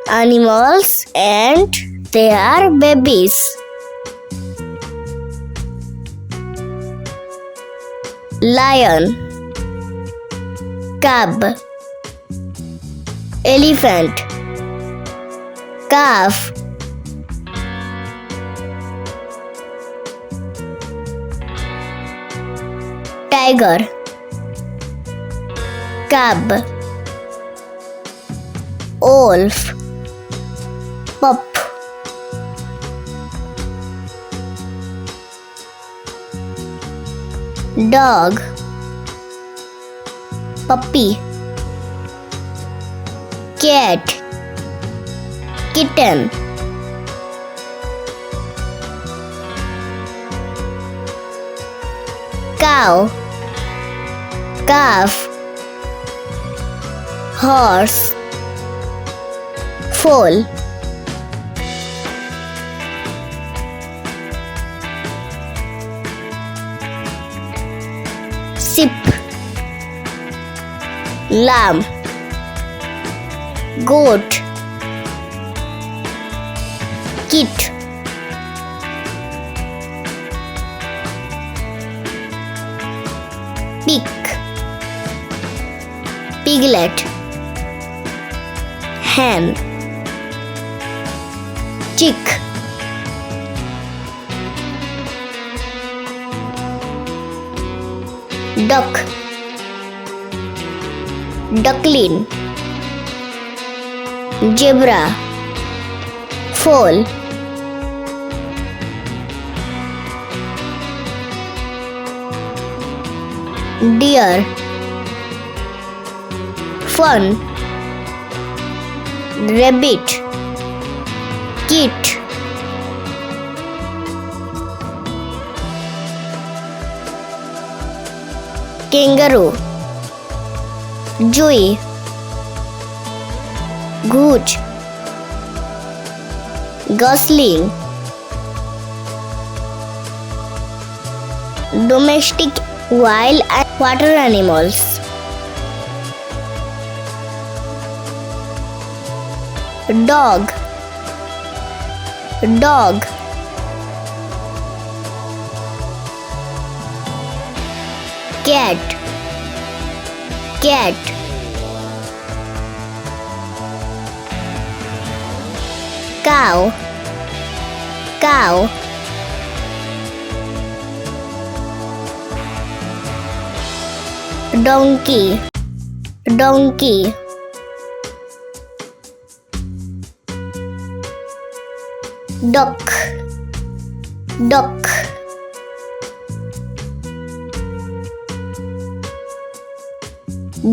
animals and their babies. Lion, cub, elephant, calf, tiger, cub, wolf, pup, dog, puppy, cat, kitten, cow, calf, horse, foal, sheep, lamb, goat, kit, pig, piglet, hen, chick, duck, duckling, zebra, foal, deer, fawn, rabbit, kit, Kangaroo Joey, Goose, Gosling. Domestic, wild and water animals. Dog, dog, cat, cat, cow, cow, donkey, donkey, duck, duck,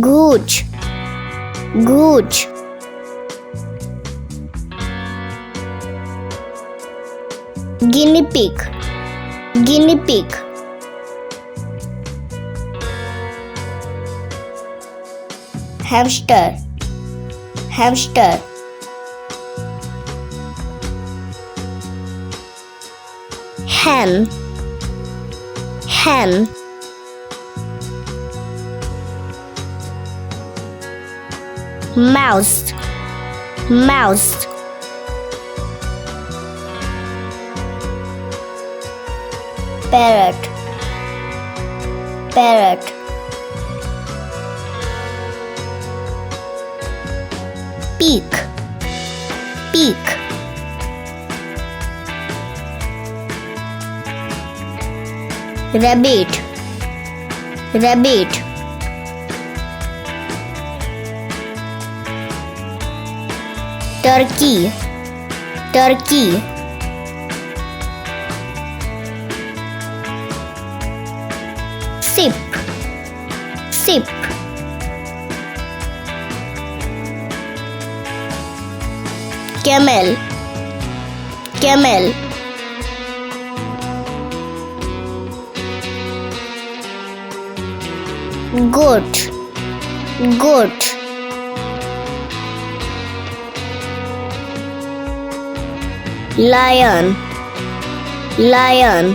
goose, goose, guinea pig, guinea pig, hamster, hamster, hen, hen, mouse, mouse, parrot, parrot, pig, pig, rabbit, rabbit, turkey, turkey, sheep, sheep, camel, camel, goat, goat, lion, lion,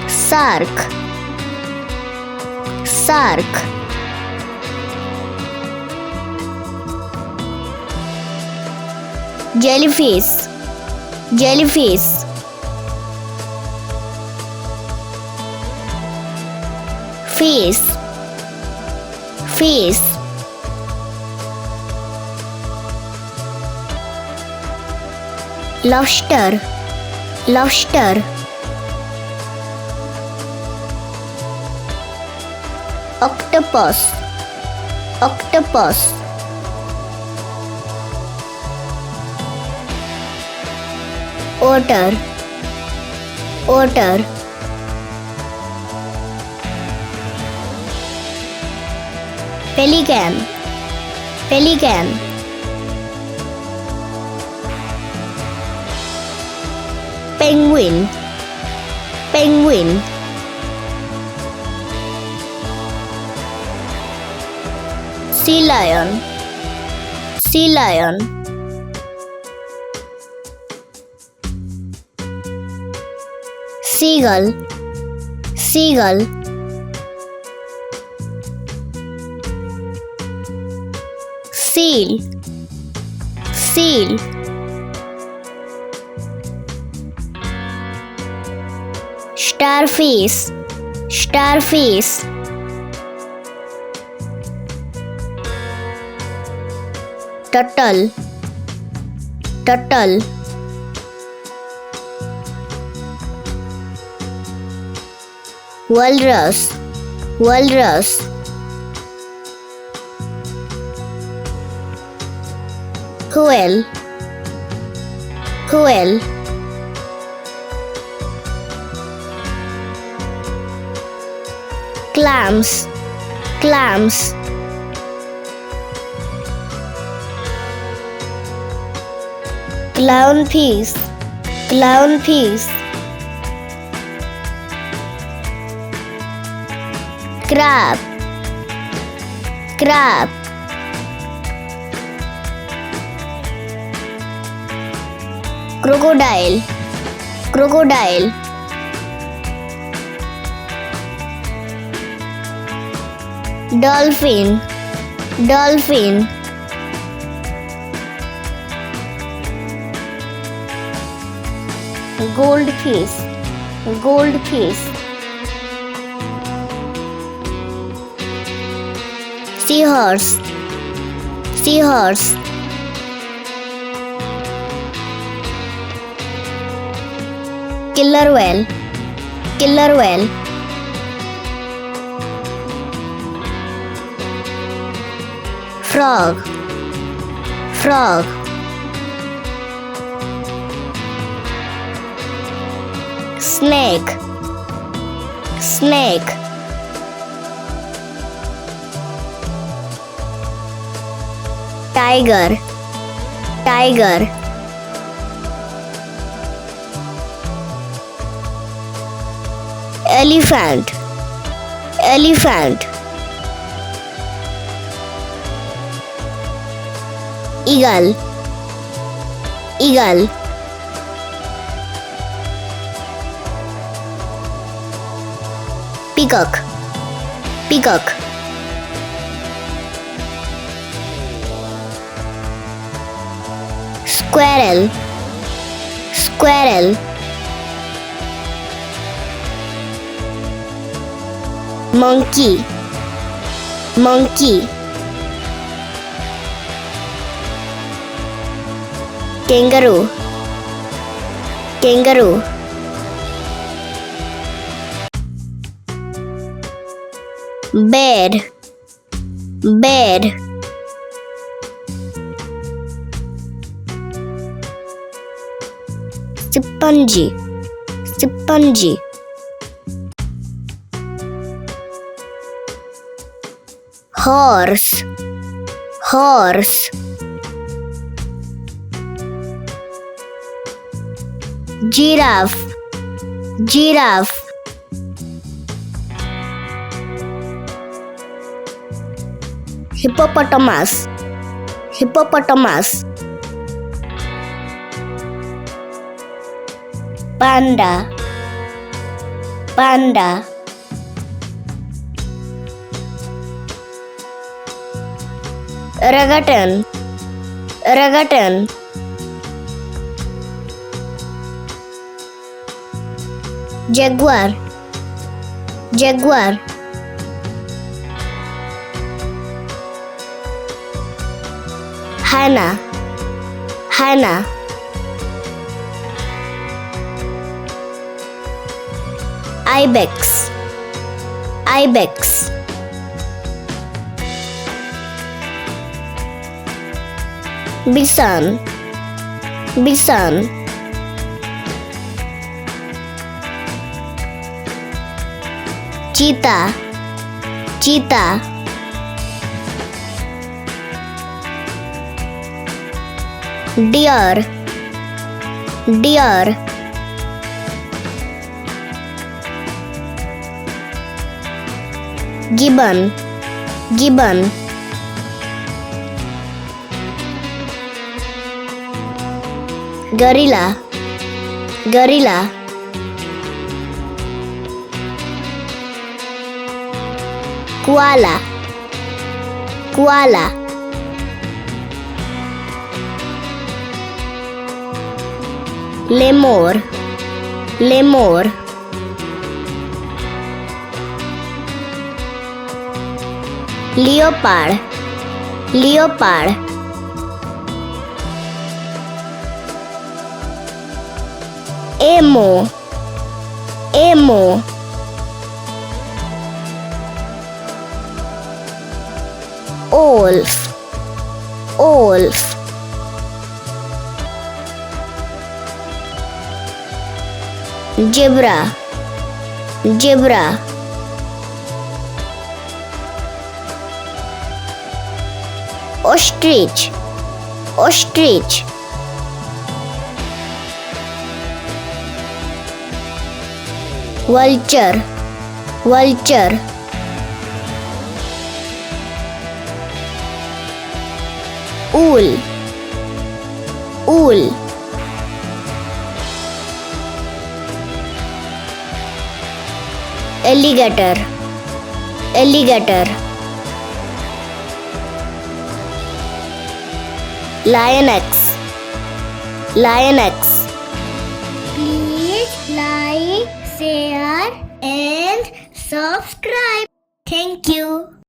shark, shark, jellyfish, jellyfish, fish, fish, lobster, lobster, octopus, octopus, otter, otter, pelican, pelican, penguin, penguin, sea lion, sea lion, seagull, seagull, seal, seal, starfish, starfish, turtle, turtle, walrus, walrus, quail, quail, clams, clams, clownfish, clownfish, crab, crab, crocodile, crocodile, dolphin, dolphin, goldfish, goldfish, seahorse, seahorse, killer whale, killer whale, frog, frog, snake, snake, tiger, tiger, elephant, elephant, eagle, eagle, peacock, peacock, squirrel, squirrel, monkey, monkey, kangaroo, kangaroo, bear, bear, chimpanzee, chimpanzee, horse, horse, giraffe, giraffe, hippopotamus, hippopotamus, panda, panda, orangutan, orangutan, Jaguar, Jaguar. Hyena, Hyena. Ibex, Ibex. Bison, Bison. Cheetah, Cheetah. Deer, Deer. Gibbon, Gibbon. Gorilla, Gorilla. Koala, Koala. Lemur, Lemur. Leopard, Leopard. Emu, Emu. Wolf, Wolf. Zebra, Zebra. Ostrich, Ostrich. Vulture, Vulture. Owl, Owl. Alligator, Alligator. Lioness, Lioness. Please like, share and subscribe. Thank you.